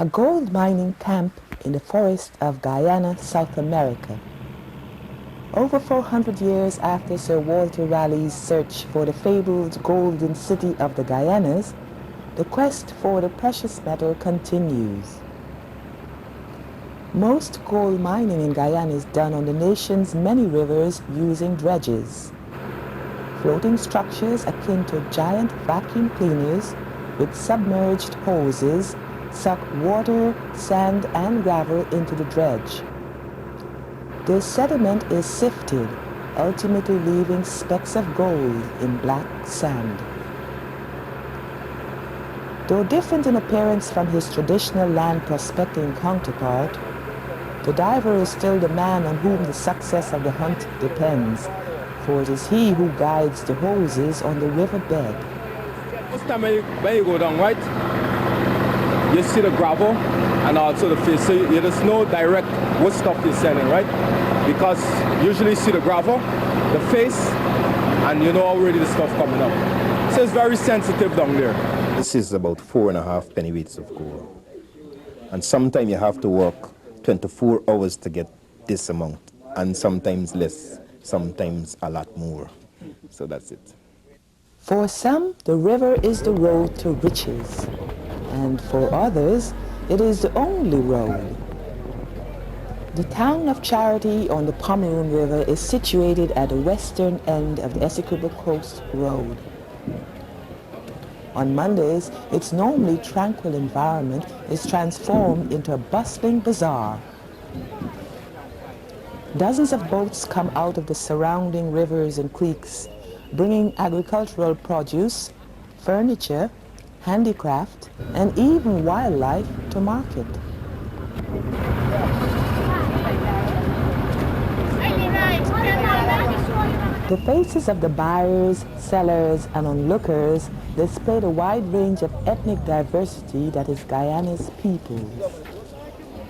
a gold mining camp in the forest of Guyana, South America. Over 400 years after Sir Walter Raleigh's search for the fabled golden city of the Guyanas, the quest for the precious metal continues. Most gold mining in Guyana is done on the nation's many rivers using dredges. Floating structures akin to giant vacuum cleaners with submerged hoses suck water, sand, and gravel into the dredge. The sediment is sifted, ultimately leaving specks of gold in black sand. Though different in appearance from his traditional land prospecting counterpart, the diver is still the man on whom the success of the hunt depends, for it is he who guides the hoses on the riverbed. First time when you go down, right, you see the gravel and also the fish, so you just know direct what stuff you're selling, right? Because usually you see the gravel, the face, and you know already the stuff coming up. So it's very sensitive down there. This is about 4.5 pennyweights of gold. And sometimes you have to work 24 hours to get this amount, and sometimes less, sometimes a lot more. So that's it. For some, the river is the road to riches, and for others, it is the only road. The town of Charity on the Pomeroon River is situated at the western end of the Essequibo Coast Road. On Mondays, its normally tranquil environment is transformed into a bustling bazaar. Dozens of boats come out of the surrounding rivers and creeks, bringing agricultural produce, furniture, handicraft, and even wildlife to market. The faces of the buyers, sellers, and onlookers display the wide range of ethnic diversity that is Guyana's people.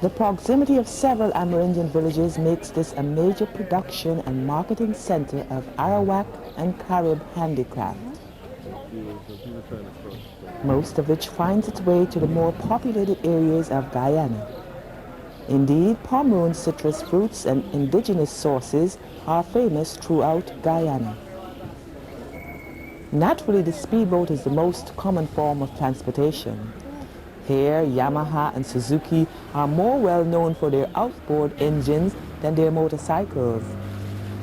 The proximity of several Amerindian villages makes this a major production and marketing center of Arawak and Carib handicraft, most of which finds its way to the more populated areas of Guyana. Indeed, Pomeroon citrus fruits and indigenous sources are famous throughout Guyana. Naturally, the speedboat is the most common form of transportation. Here, Yamaha and Suzuki are more well known for their outboard engines than their motorcycles,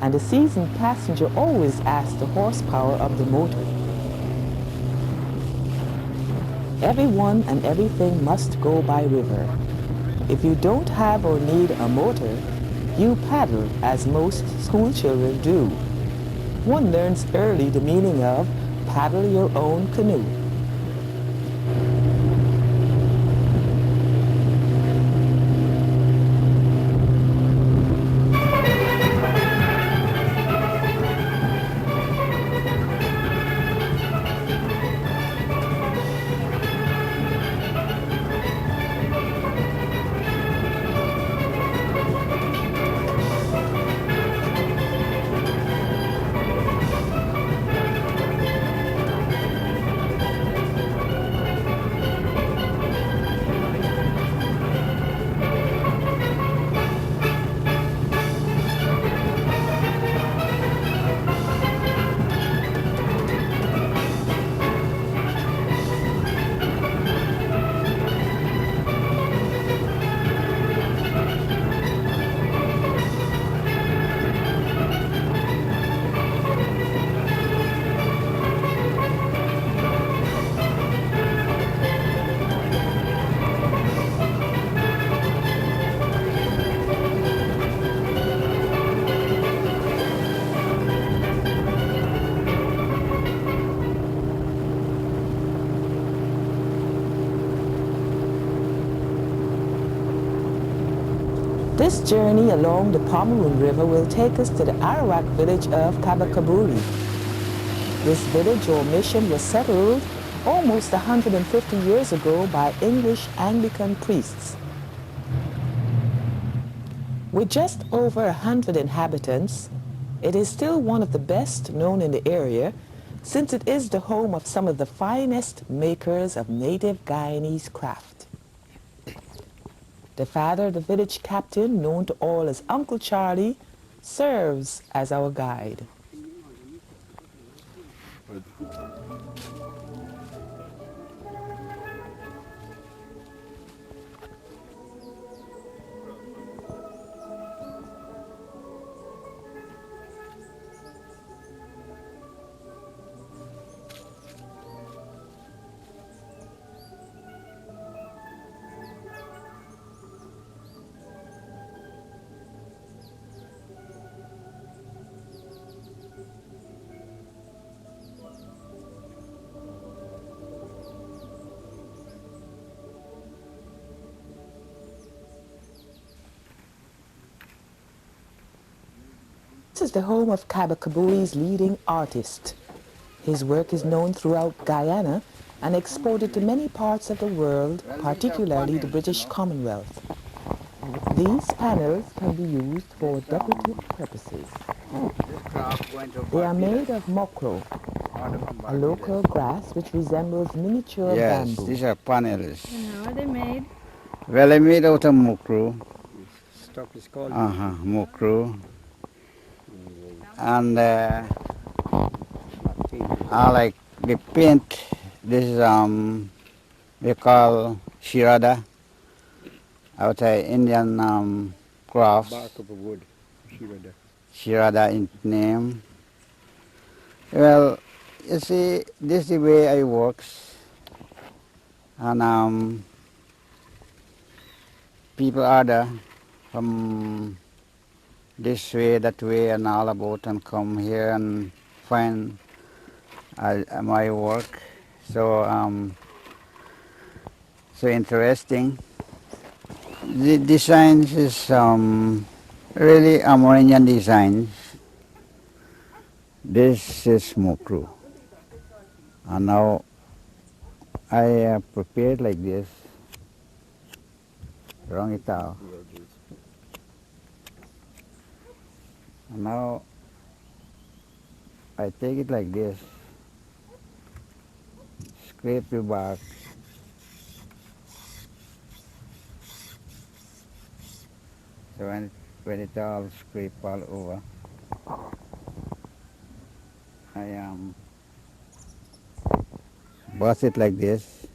and the seasoned passenger always asks the horsepower of the motor. Everyone and everything must go by river. If you don't have or need a motor, you paddle, as most school children do. One learns early the meaning of paddle your own canoe. This journey along the Pomeroon River will take us to the Arawak village of Kabakabuli. This village or mission was settled almost 150 years ago by English Anglican priests. With just over 100 inhabitants, it is still one of the best known in the area, since it is the home of some of the finest makers of native Guyanese craft. The father, the village captain, known to all as Uncle Charlie, serves as our guide. This is the home of Kabakabuli's leading artist. His work is known throughout Guyana and exported to many parts of the world, particularly the British Commonwealth. These panels can be used for decorative purposes. They are made of mokro, a local grass which resembles miniature bamboo. Yes, these are panels. And how are they made? Well, I made out of mukru. Stuff is called Mukru. And I like the paint. This is they call shirada. Out of Indian crafts. bark of a wood. Shirada. Shirada in name. Well, you see, this is the way I works. And people order from this way, that way, and all about, and come here and find my work. So so interesting. The designs is really Amerindian designs. This is mukru, and now I prepared like this. Wrong it out. And now I take it like this, scrape the bark, so when it all scrape all over, I bust it like this,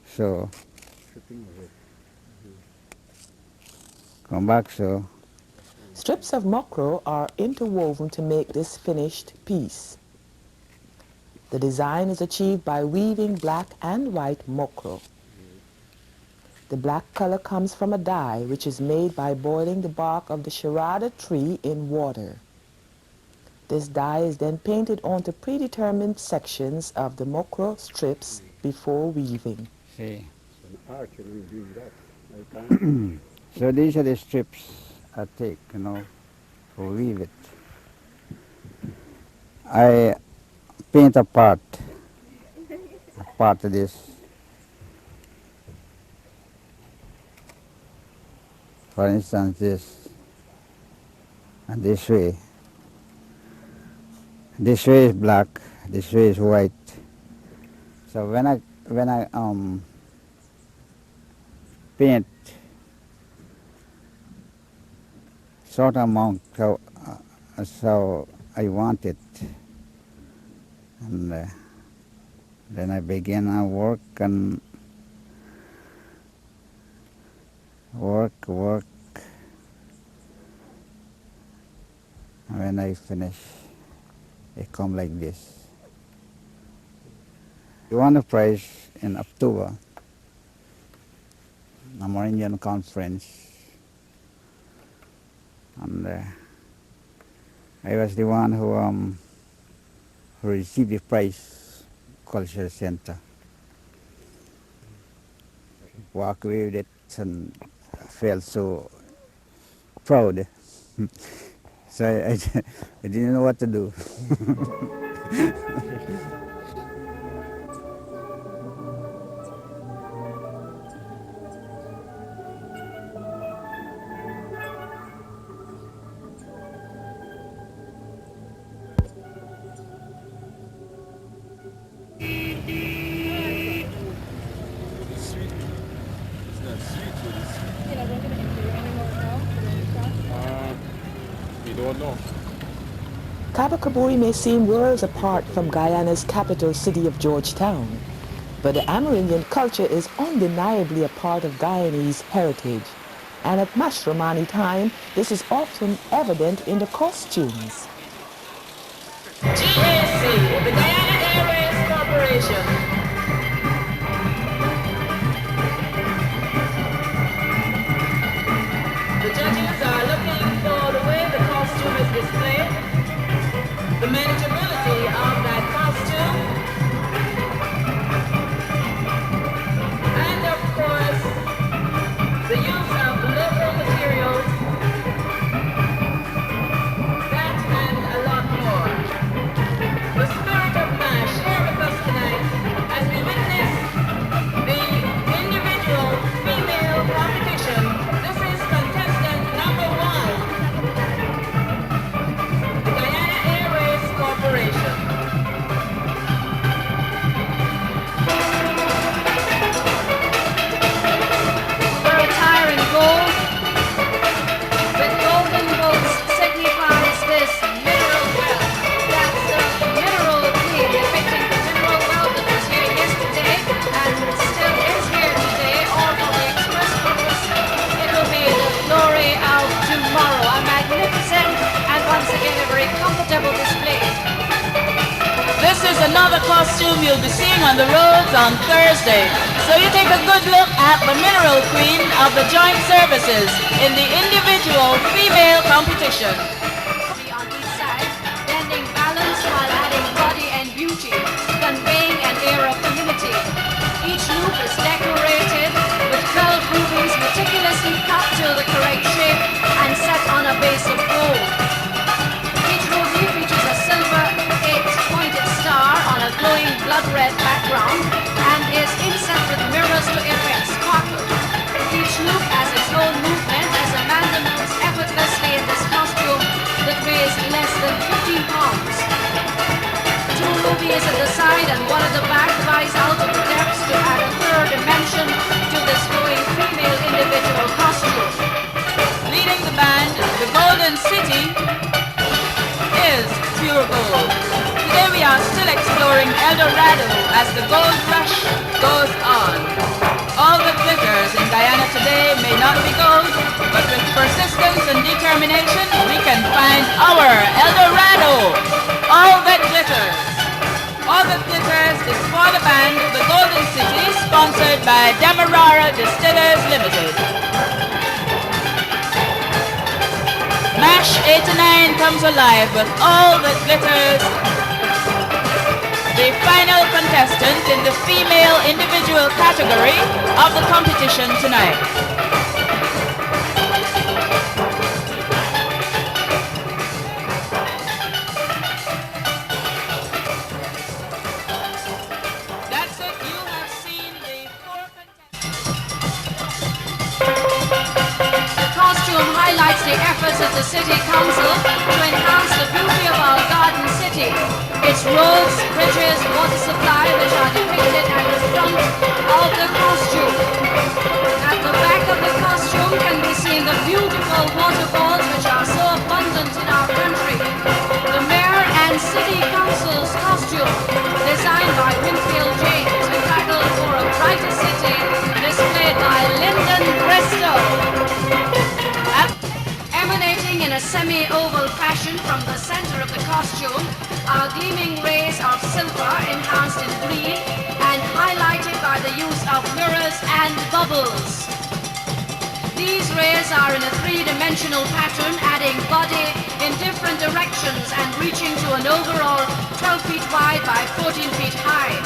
so come back so. Strips of mokro are interwoven to make this finished piece. The design is achieved by weaving black and white mokro. The black color comes from a dye which is made by boiling the bark of the sharada tree in water. This dye is then painted onto predetermined sections of the mokro strips before weaving. See. Actually doing that. I can't. So these are the strips I take, to weave it. I paint a part of this. For instance, this and this way. This way is black, this way is white. So when I paint short amount, so I want it, and then I begin to work and work. And when I finish, it come like this. We won a prize in October, Amerindian conference, and I was the one who received the prize, Cultural Center. Walk away with it and felt so proud. So I didn't know what to do. It's not sweet, but don't know. Kabakabuli may seem worlds apart from Guyana's capital city of Georgetown, but the Amerindian culture is undeniably a part of Guyanese heritage, and at Mashramani time, this is often evident in the costumes. GAC, the Guyana Airways Corporation. The judges are looking for the way the costume is displayed, the manageability of that costume, and of course, the use of local materials, that and a lot more. The spirit of MASH here with us tonight as we witness the individual female competition. This is contestant number 1, the Guyana Airways Corporation. Her attire in gold, with golden bolts signifies this mineral well. That's the mineral queen depicting the mineral well that was here yesterday and still is here today, all for the express purpose. It will be the glory of tomorrow. A magnificent and once again a very comfortable display. This is another costume you'll be seeing on the roads on Thursday. So you take a good look at the Mineral Queen of the Joint Services in the individual female competition. On each side, blending balance while adding body and beauty, conveying an air of community. Each loop is decorated with 12 rubies meticulously cut to the correct shape and set on a base of gold. Each ruby features a silver 8-pointed star on a glowing blood red background and is inset with mirrors to effect sparkle. Each loop has its own movement as Amanda moves effortlessly in this costume that weighs less than 15 pounds. 2 rubies at the side and 1 at the back rise out of the depths to add a third dimension to this glowing female individual costume. Leading the band, the Golden City, is pure gold. Today we are still exploring El Dorado as the gold rush goes on. All the glitters in Guyana today may not be gold, but with persistence and determination we can find our El Dorado. All that glitters. All that glitters is for the band, the Golden City, sponsored by Demerara Distillers Limited. MASH 89 comes alive with all that glitters. The final contestant in the female individual category of the competition tonight. That's it, you have seen the 4 contestants. The costume highlights the efforts of the City Council to enhance the beauty of our garden city. Its roads, bridges, water supply, which are depicted at the front of the costume. At the back of the costume can be seen the beautiful waterfalls which are so abundant in our country. The Mayor and City Council's costume, designed by Winfield James, entitled For a Brighter City, displayed by Lyndon Bristol. Emanating in a semi-oval fashion from the center of the costume are gleaming rays of silver enhanced in green and highlighted by the use of mirrors and bubbles. These rays are in a 3-dimensional pattern, adding body in different directions and reaching to an overall 12 feet wide by 14 feet high.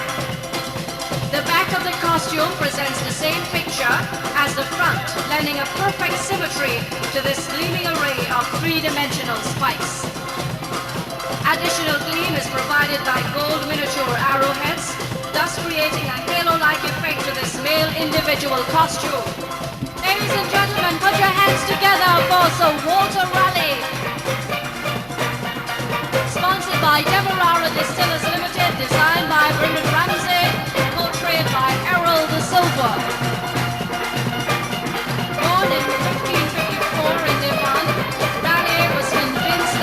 The back of the costume presents the same picture as the front, lending a perfect symmetry to this gleaming array of 3-dimensional spikes. Additional gleam is provided by gold miniature arrowheads, thus creating a halo-like effect to this male individual costume. Ladies and gentlemen, put your hands together for the Water Rally. Sponsored by Demerara Distillers Limited, designed by Bernard Ramsey, portrayed by Errol de Silva. Born in 1554 in Devon, Raleigh was convinced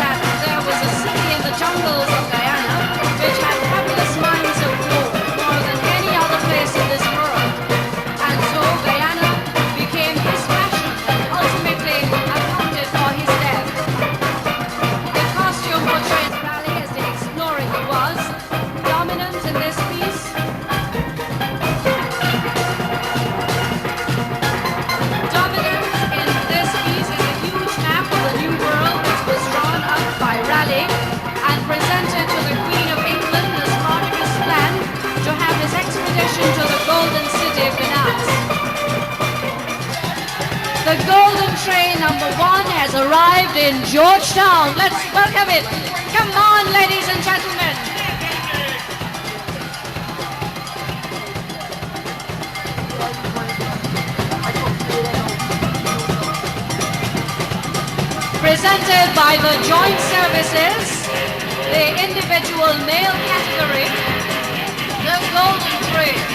number 1 has arrived in Georgetown. Let's welcome it. Come on, ladies and gentlemen. Presented by the Joint Services, the individual male category, the Golden Trade.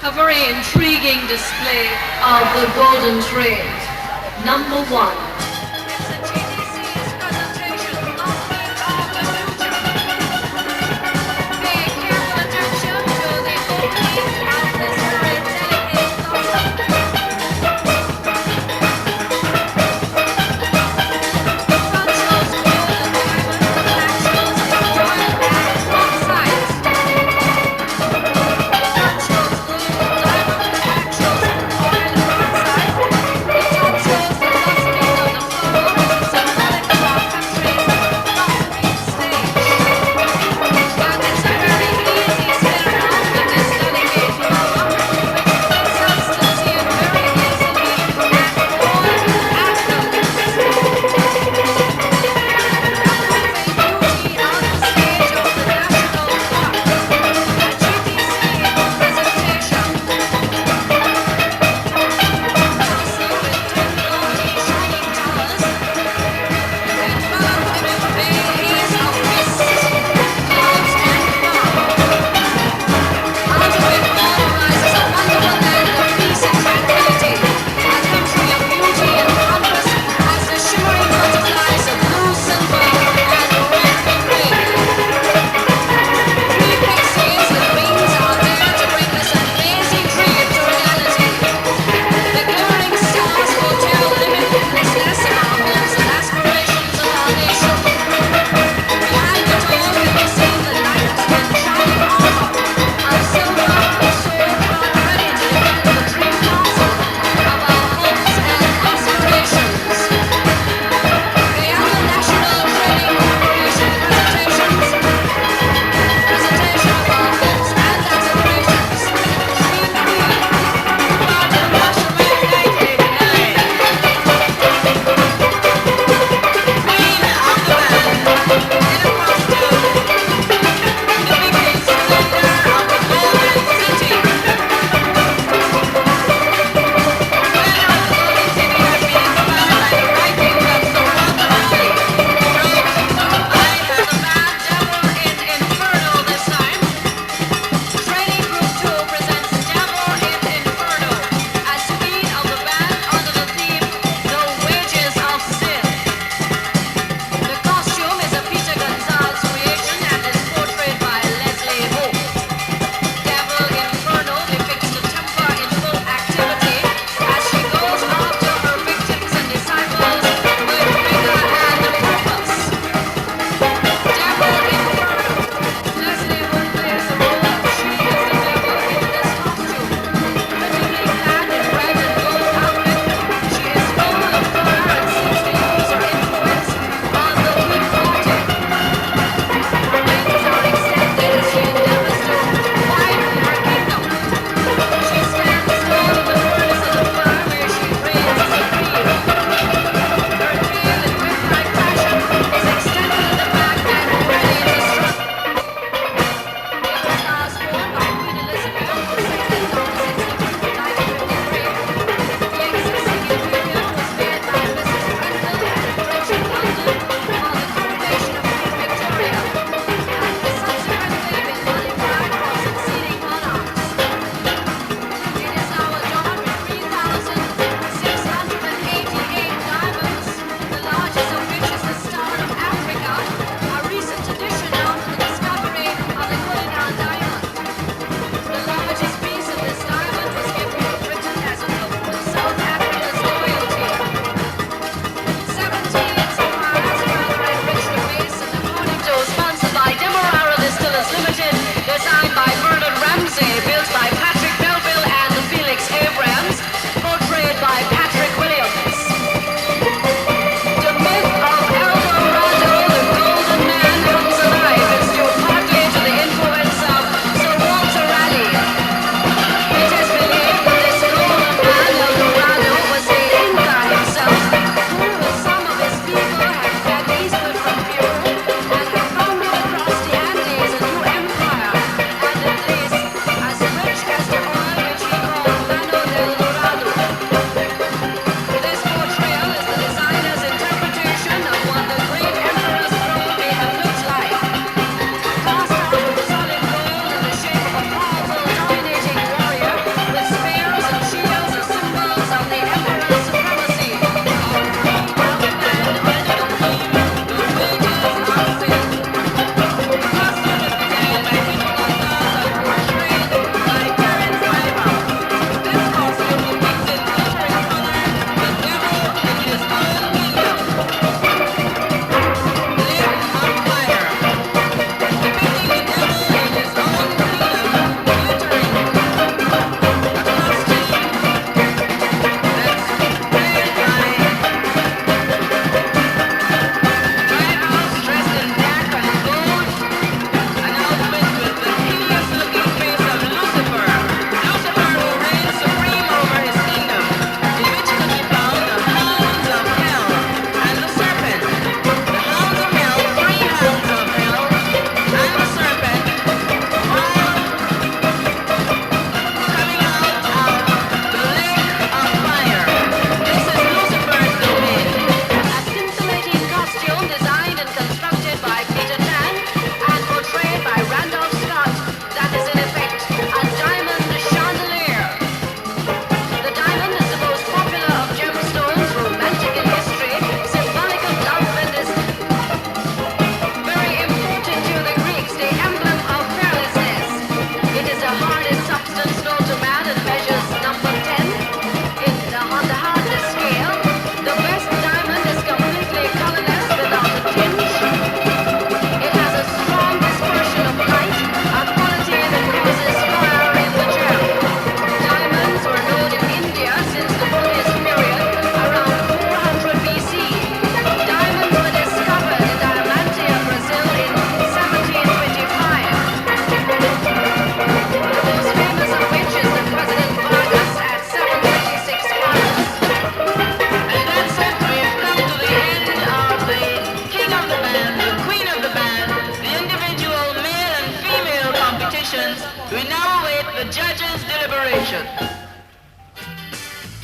A very intriguing display of the Golden Trade. Number 1. It's the TTC's presentation of the future. Pay careful attention to the opening of this very delicate blossom. The front shows gold and diamond, the back shows the oil and bauxite. Front shows gold, diamond, the back shows oil and bauxite. The top shows the luster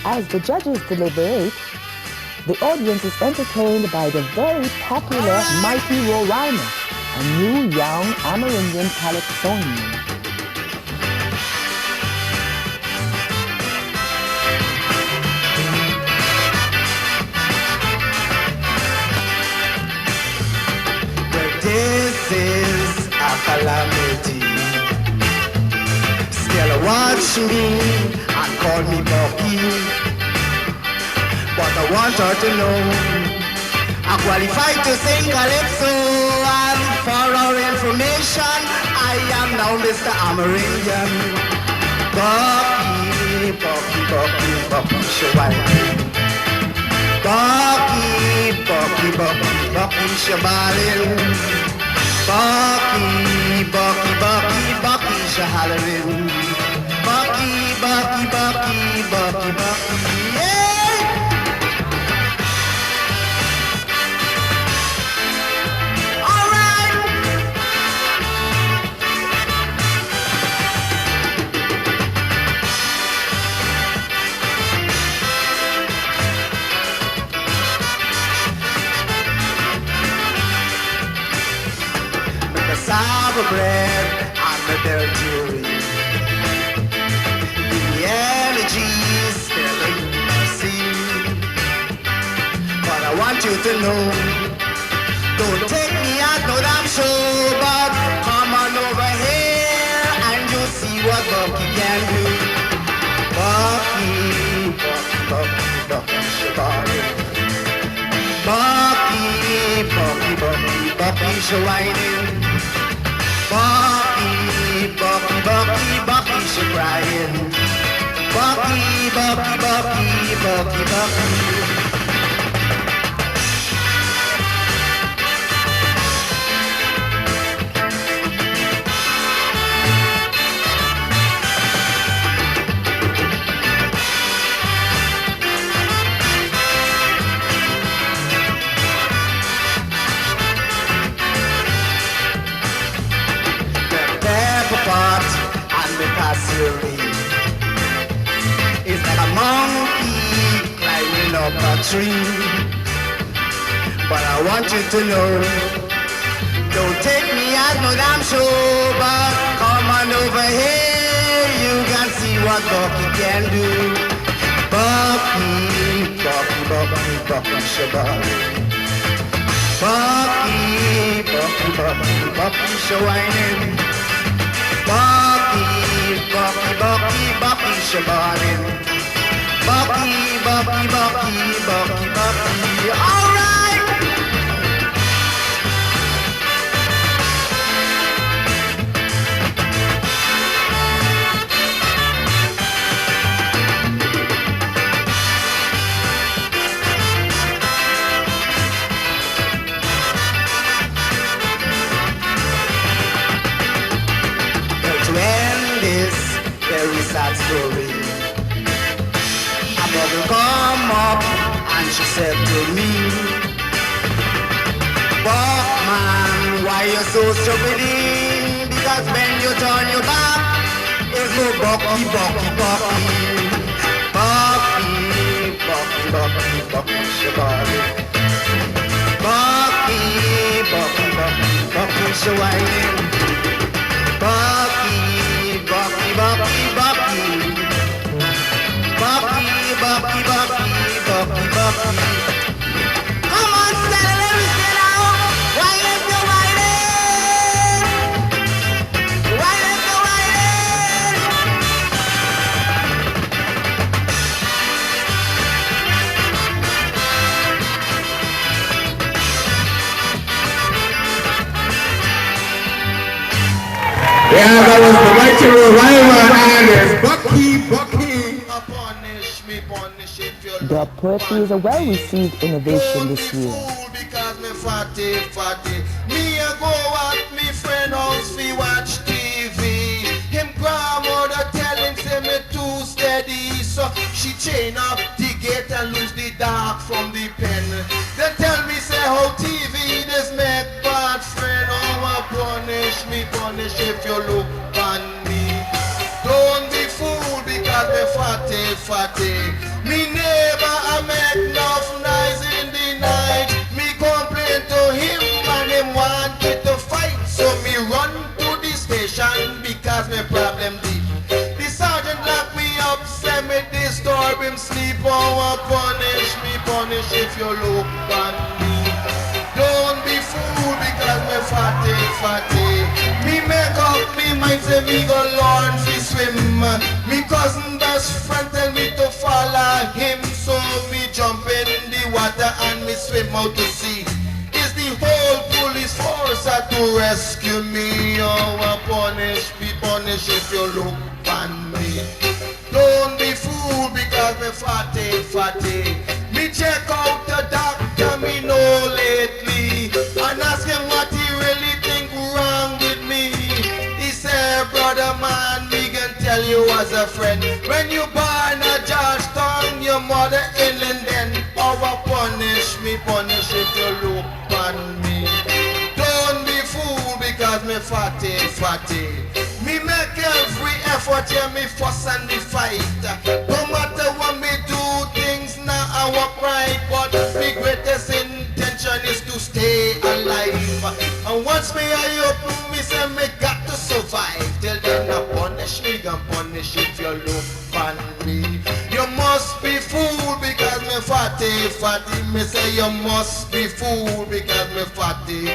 As the judges deliberate, the audience is entertained by the very popular Mighty Rowena, a new young Amerindian calypsonian. This is a calamity. Still watch me and call me Bucky. But I want her to know I qualified to sing calypso. And for our information, I am now Mr. Amerindian. Bucky, Bucky, Bucky, Bucky, Shawai. Bucky, Bucky, Bucky, Bucky, Shabalin. Bucky, Bucky, Bucky, Bucky, Shahalarin. Bucky, Bucky, Bucky, Bucky, Bucky, yeah! All right! The sour bread and the dirty. The energy is still in the sea. But I want you to know, don't take me out, no damn show, but come on over here and you'll see what Bucky can do. Bucky, Bucky, Bucky, Bucky, Shabari. Bucky, Bucky, Bucky, Bucky, Shawaining. Bucky, Bucky, Bucky, Bucky, she crying. Bucky, Bucky, Bucky, Bucky, Bucky. Pot and the casserie. It's like a monkey climbing up a tree. But I want you to know, don't take me as no damn show, but come on over here, you can see what Bucky can do. Bucky, Bucky, Bucky, Bucky, Shabari. Bucky, Bucky, Bucky, Bucky, Shawaining. Bucky, Bucky, Bucky, Bucky, Shabalin. Bucky, Bucky, Bucky, Bucky, Bucky. All right. Very sad story. A bubble come up and she said to me, Buckman, why you so stupid? Because when you turn your back, it's no Bucky, Bucky, Bucky. Bucky, Bucky, Bucky, Bucky, Shabari. Bucky, Bucky, Bucky, Bucky, Shawaining. Bucky, Bucky, Bucky, Bucky. Bucky, Bucky, Bucky, Bucky, Bucky. Come on, Stella, let me sit down. Why let you ride it? Why let you ride Yeah, that was the Mighty Rowena and it's Bucky, Bucky. Punish me, punish if you Their poetry is a well-received innovation this year. because me fatty, fatty. Me a go at me friend house fi watch TV. Him grandmother tell him say me too steady, so she chain up the gate and lose the dark from the pen. They tell me say how TV this make bad friend. Oh, punish me, punish if you look on me. Don't be fooled because me fatty, fatty. Me neighbor I make enough noise in the night. Me complain to him and him want me to fight. So me run to the station because my problem deep. The sergeant lock me up, say me disturb him sleep. Oh, punish if you look on me. Don't be fool because me fatty. Me make up me mind say me go learn to swim. Me cousin best friend tell me to follow him. So me jump in the water and me swim out to sea. Is the whole police force to rescue me? Oh, punish if you look on me. Don't be fool because me fatty. Me check out the doctor me know lately and ask him what he really think wrong with me. He said, brother man, me can tell you as a friend, when you born a Georgetown, your mother in London. Oh, punish if you look on me. Don't be fool because me fatty. Me make every effort, yeah, me fuss and the fight. No matter what me do, things now I walk right, but the greatest intention is to stay alive. And once me I open, me say me got to survive. Till then I punish me, gon' punish if you look on me. You must be fool because me fatty. Me say you must be fool because me fatty.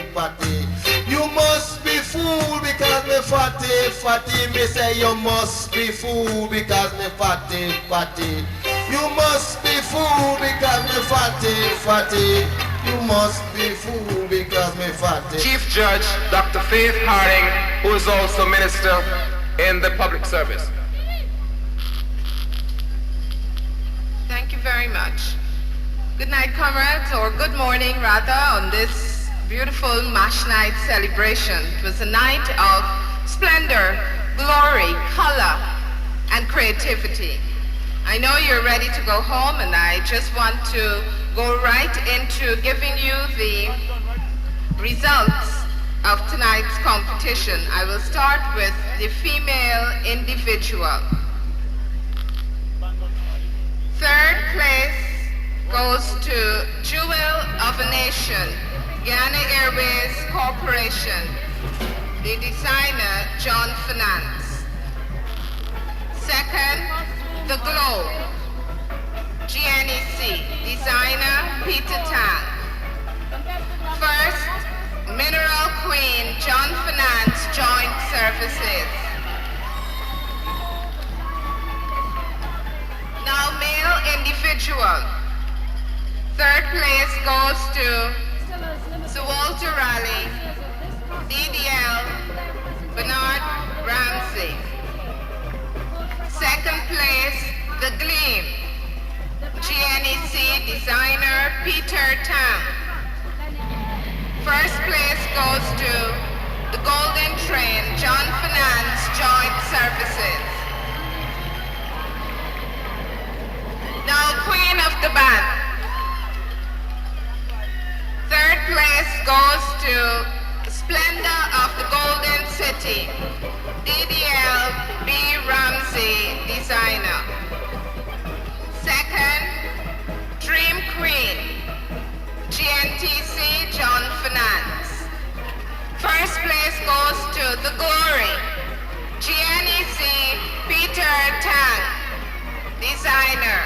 You must be fool because me fatty. Me say you must be fool because me fatty. You must be fool because me fatty. You must be fool because me fatty. Chief Judge Dr. Faith Harding, who is also Minister in the Public Service. Thank you very much. Good night, comrades, or good morning, rather, on this beautiful Mash Night celebration. It was a night of splendor, glory, color, and creativity. I know you're ready to go home, and I just want to go right into giving you the results of tonight's competition. I will start with the female individual. Third place goes to Jewel of a Nation, Guyana Airways Corporation, the designer John Finance. Second, The Glow, GNEC, designer Peter Tang. First, Mineral Queen, John Finance Joint Services. Now male individual. Third place goes to Sir Walter Raleigh, DDL, Bernard Ramsey. Second place, The Gleam, GNEC designer Peter Tam. First place goes to The Golden Train, John Finance Joint Services. Now Queen of the Band. Third place goes to Splendor of the Golden City, DDL B. Ramsey, designer. Second, Dream Queen, GNTC John Finance. First place goes to The Glory, GNEC Peter Tang, designer.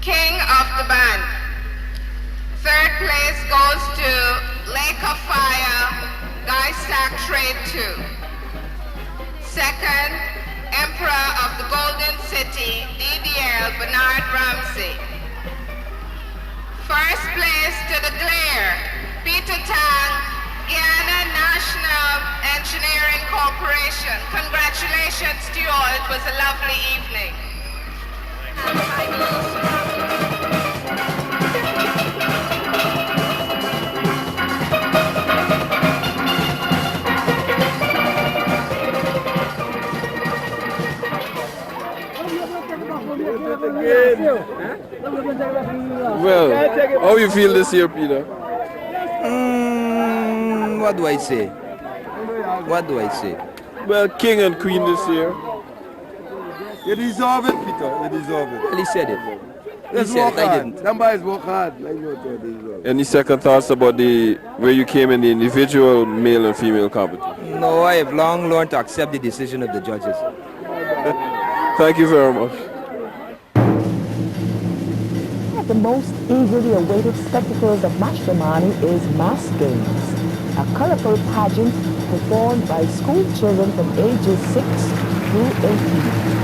King of the Band. Third place goes to Lake of Fire, Guy Stack Trade 2. Second, Emperor of the Golden City, DDL Bernard Ramsey. First place to the Glare, Peter Tang, Guyana National Engineering Corporation. Congratulations to you all. It was a lovely evening. Well, how you feel this year, Peter? What do I say? Well, king and queen this year. You deserve it, Peter. You deserve it. Well, he said it. Let's He said work it, I hard. didn't. Them boys work hard. Like you deserve it. Any second thoughts about the where you came in the individual male and female competition? No, I have long learned to accept the decision of the judges. Thank you very much. One of the most eagerly awaited spectacles of Mashramani is Mass Games, a colorful pageant performed by school children from ages 6 through 18.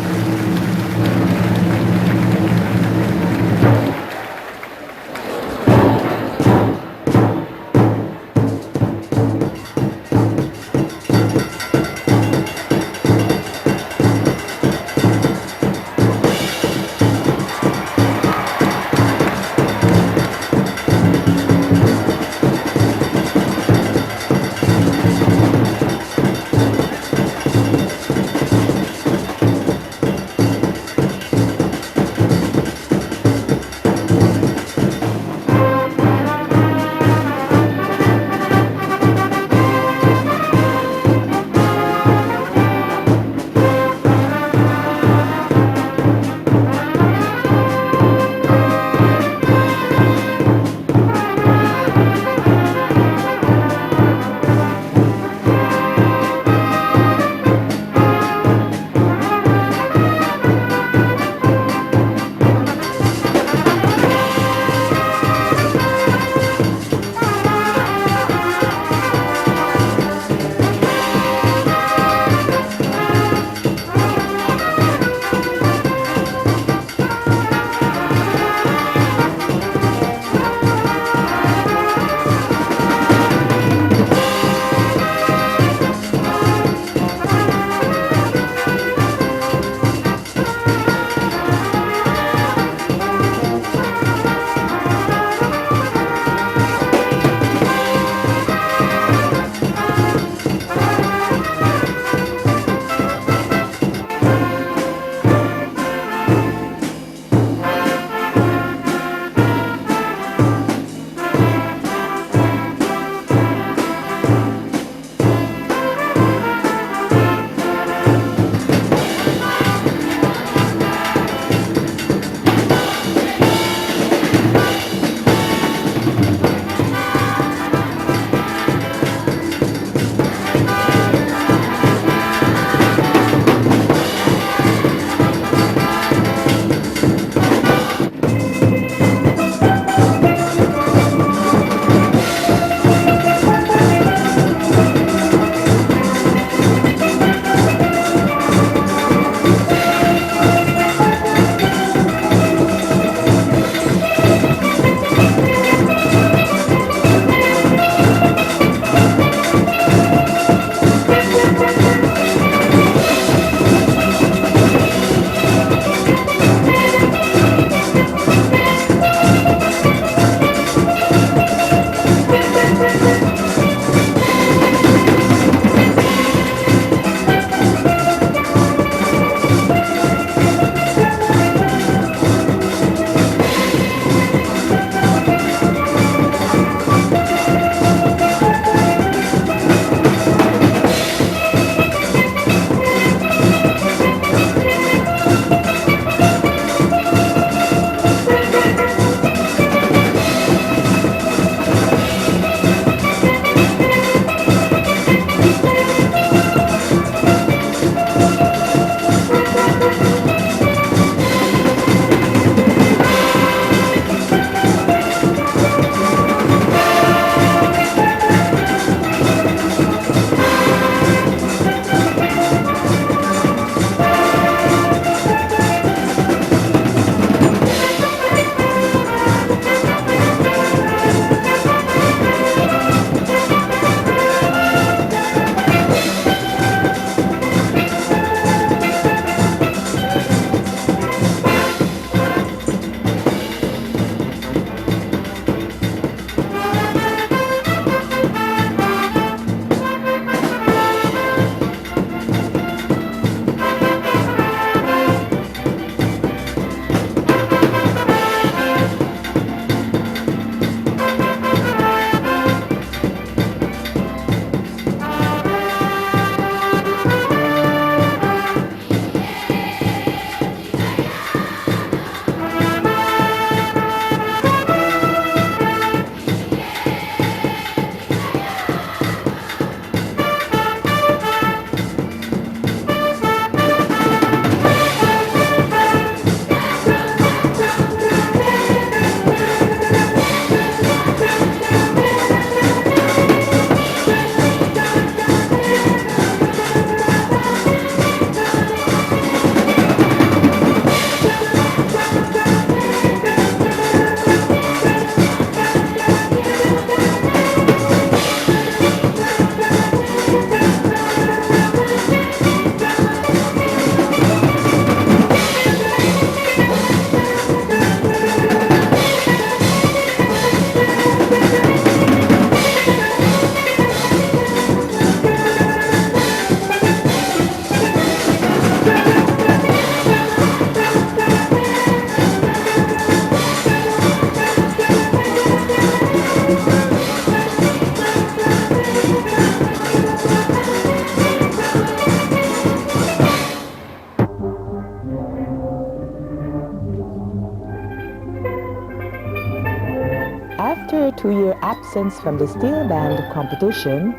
After a 2-year absence from the steel band competition,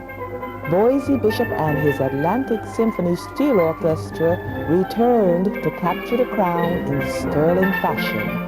Boise Bishop and his Atlantic Symphony Steel Orchestra returned to capture the crown in sterling fashion.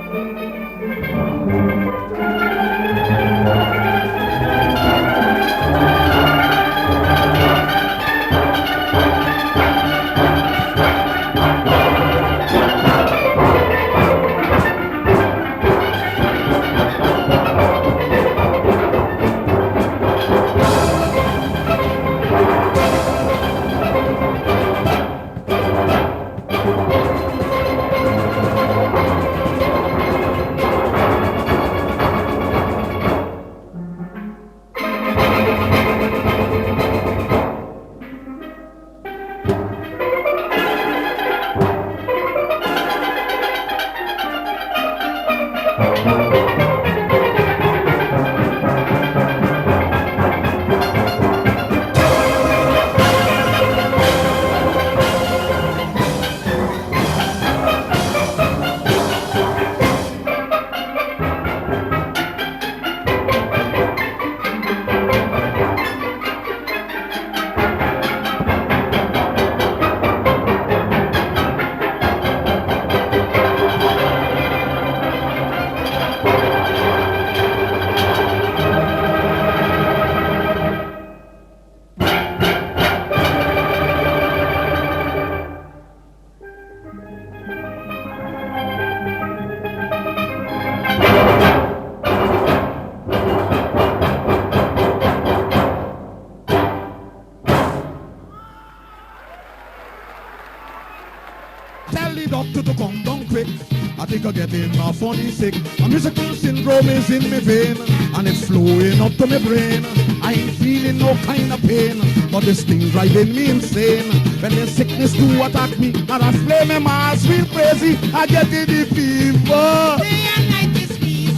Funny sick, a musical syndrome is in me vein, and it's flowing up to my brain. I ain't feeling no kind of pain, but this thing driving me insane. When the sickness do attack me, and I flame my mass real crazy, I get in the fever. Day and night is fever.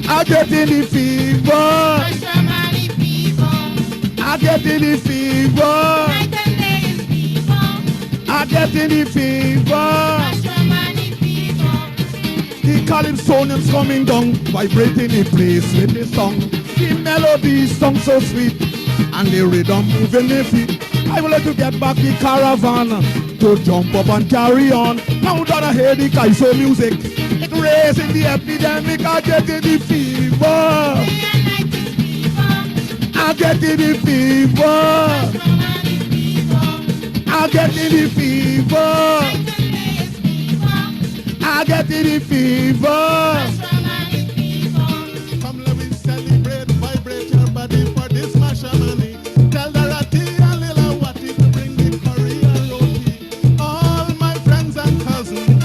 I get in the fever. Masramani fever. I get in the fever. Night and day is fever. I get in the fever. The calypsonians coming down, vibrating the place with the song. The melody song so sweet, and the rhythm moving the feet. I would like to get back the caravan, to jump up and carry on. Now that I hear the Kaiso music, it raising the epidemic. I get in the fever. I get in the fever. I get in the fever. I get in the fever. Come let me celebrate, vibrate your body for this Mashramani. Tell the Rati and Lila Wati to bring the curry and roti. All my friends and cousins,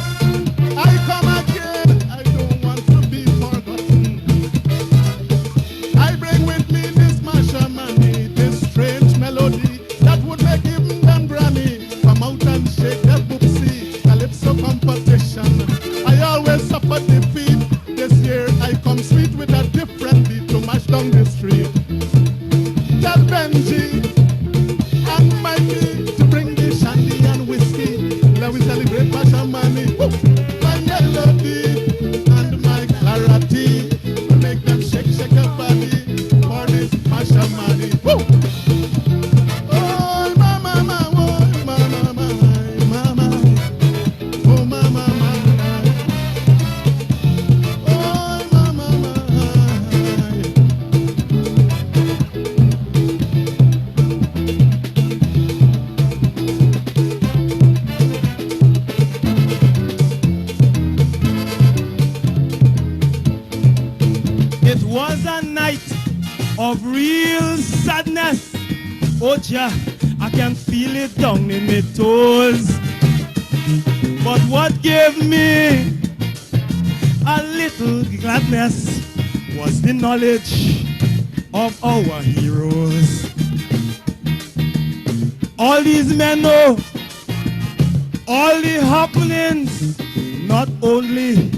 I come again, I don't want to be forgotten. I bring with me this Mashramani, this strange melody that would make even them granny come out and shake their boopsie. Calypso competition. I always suffer defeat. This year I come sweet with a different beat to mash down the street. Tell Benji and Mikey to bring the shandy and whiskey. Let we celebrate Mashramani. My melody and my clarity to make them shake, shake your body for this Mashramani. Oh, mama, mama, oh, mama, mama, oh, mama, mama. It was a night of real sadness. Oh, Jah, I can feel it down in my toes. But what gave me a little gladness was the knowledge of our heroes. All these men know all the happenings, not only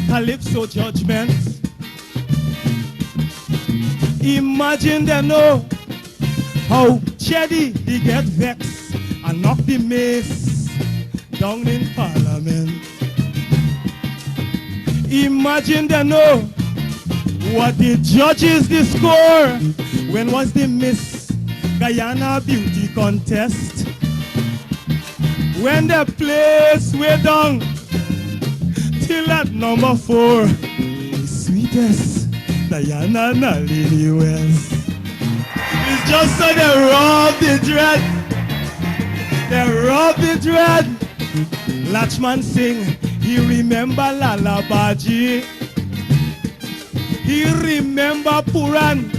Calypso judgment. Imagine they know how Chedi he get vexed and knock the mace down in Parliament. Imagine they know What the judges the score? When was the Miss Guyana beauty contest? When the place way down till at number 4, the sweetest Diana na Lady West. It's just so they rob the dread. They rob the dread. Lachman sing, he remember Lalabaji. He remember Puran.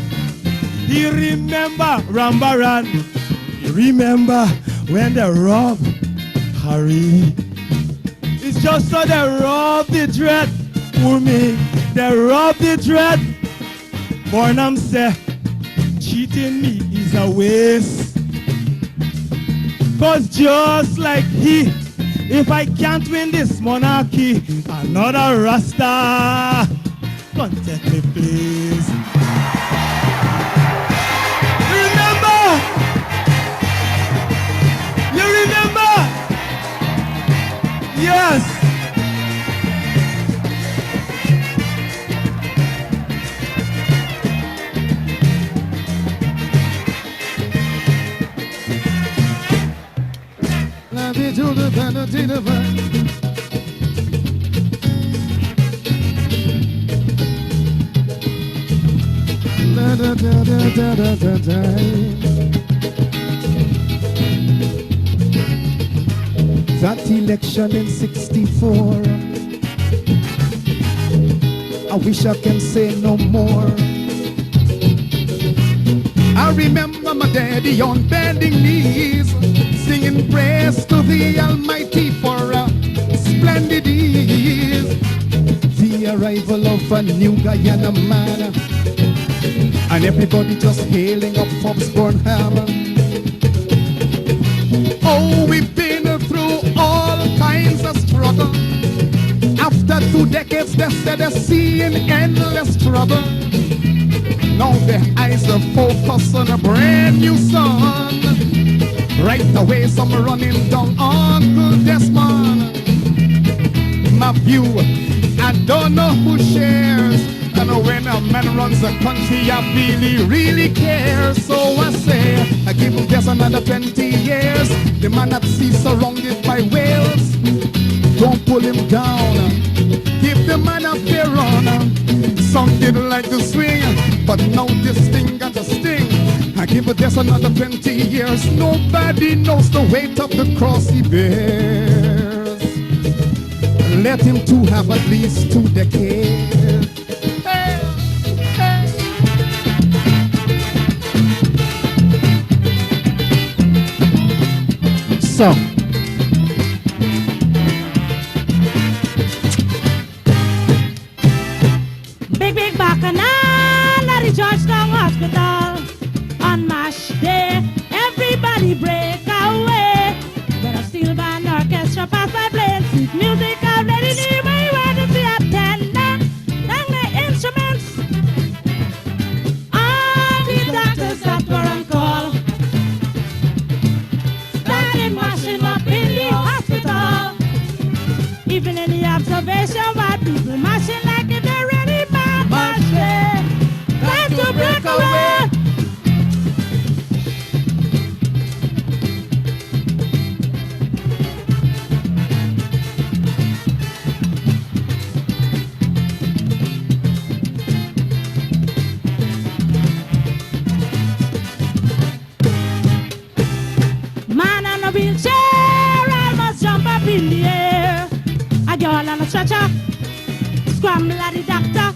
He remember Rambaran. He remember when they rob Harry. It's just so they rob the dread for me. They rob the dread. Bornham say, cheating me is a waste. Cause just like he, if I can't win this monarchy, another Rasta. Contact me, please. Remember? You remember? Yes. That election in 64, I wish I can say no more. I remember my daddy on bending knees, singing praise to the Almighty for a splendid years. The arrival of a new Guyana man, and everybody just hailing up Forbes Burnham. Oh, we've been through all kinds of struggle. After 2 decades, they said they're seeing endless trouble. Now their eyes are focused on a brand new sun. Right away, some running down Uncle Desmond. My view, I don't know who shares. And when a man runs a country, I really care. So I say, I give him just another 20 years. The man at sea surrounded by whales. Don't pull him down. Give the man a fair run. Some didn't like to swing, but now this thing got a sting. I give it just another 20 years. Nobody knows the weight of the cross he bears. Let him too have at least 2 decades. So, big bacchanal at the Georgetown Hospital. On MASH day, everybody break away. When a steel band orchestra pass by playing sweet music, I already knew my word to be a tender. Then the instruments, all the doctors that were on call started mashing up in the hospital. Even in the observation, while people mashing like if they're ready, mash day. Time to break away. Man on a wheelchair, almost jump up in the air. A girl on a stretcher, scramble at the doctor.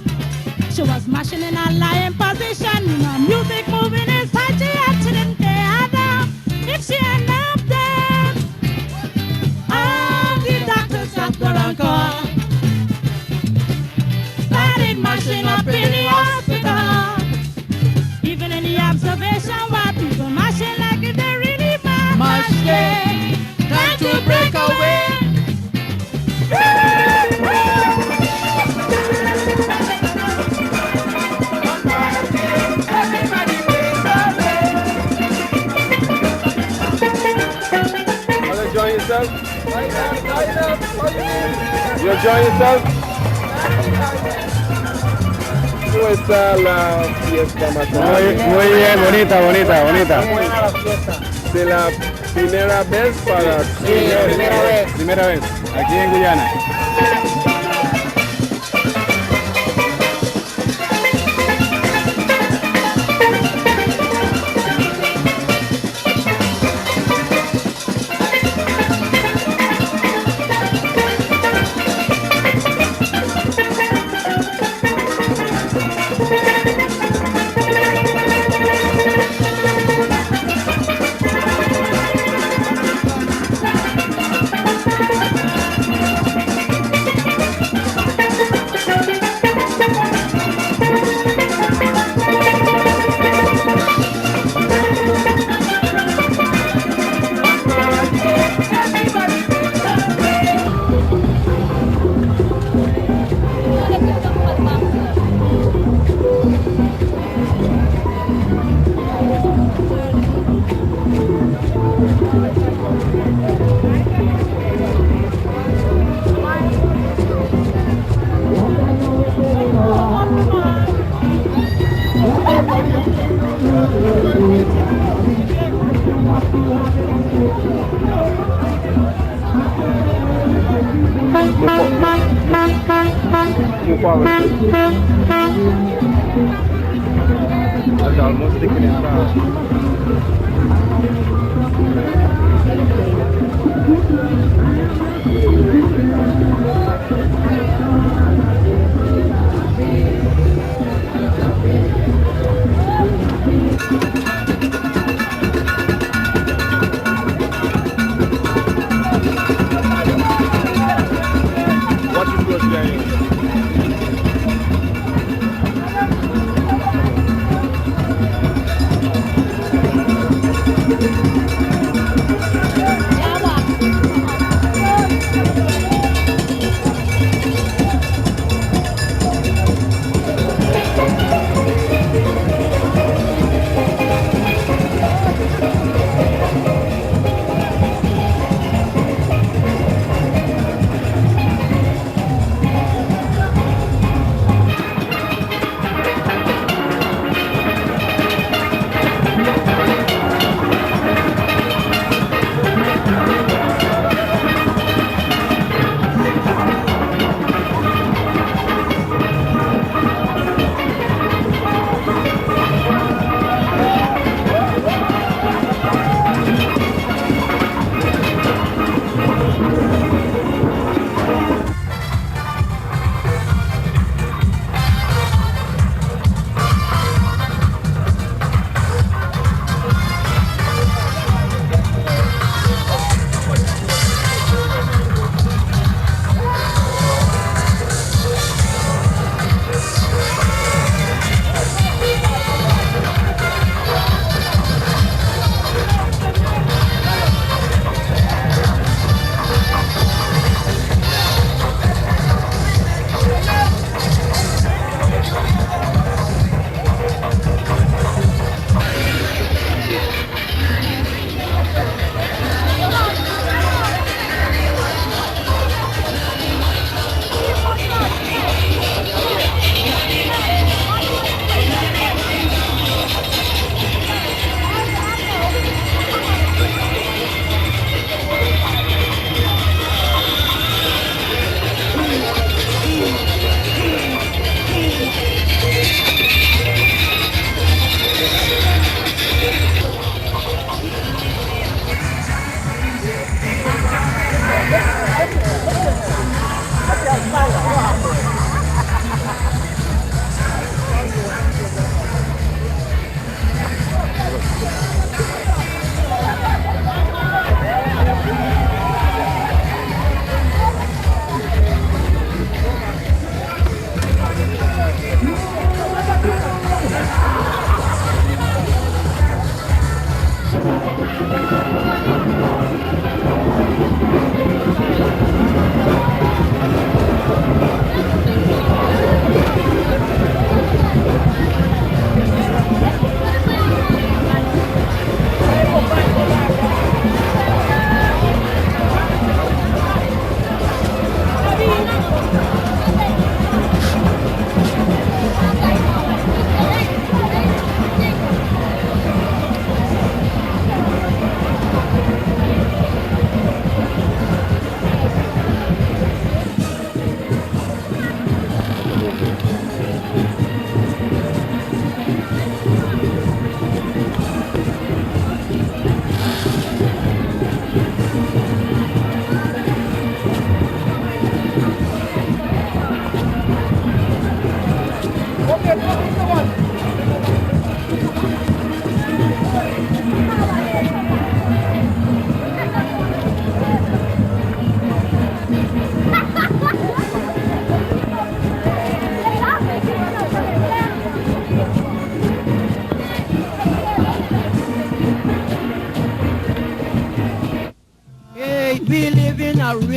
She was mashing in a lying position, you know, music moving inside. She didn't care now if she end up dead. All the doctors that were on call started mashing up in the hospital. Even in the observation, while people mashing like if they really mash day. Time to break away. Enjoy yourself? You enjoy yourself? ¿Cómo está la fiesta Masramani? Muy bien, bonita, bonita, bonita. ¿De la primera vez para Sí, primera vez, aquí en Guyana. That's almost sticking in Watch it close there.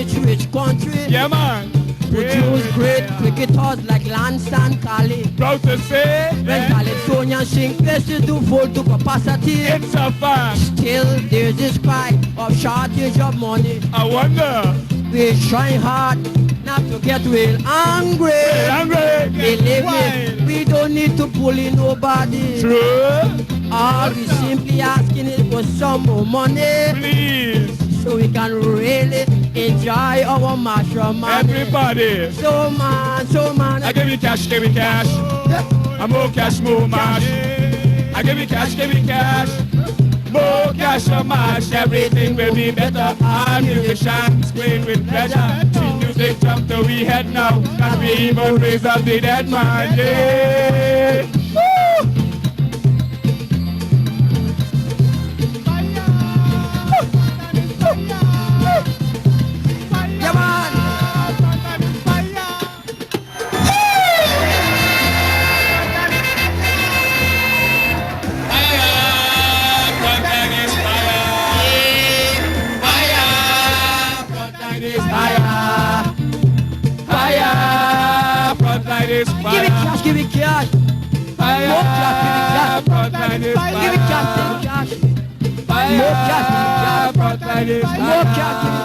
rich country. Yeah, man. Produce great cricketers like Lance and Kali. Proud to say. When Caledonian sing places do full to capacity. It's a fact. Still there's this cry of shortage of money. I wonder. We're trying hard not to get real angry. Believe me, we don't need to bully nobody. True. All we simply asking is for some more money. Please. So we can really enjoy our Mashramani. Everybody. So man. I give you cash. I'm more cash, more mash. I give you cash. More cash or mash, everything will be better. Our musicians playing with pleasure. Sweet music jump till we head now. And we even raise up the dead man. Yeah. Woo! Yeah, man. Give it cash. More cash, give it cash. Give it cash. More cash, give it cash. More cash, give it cash.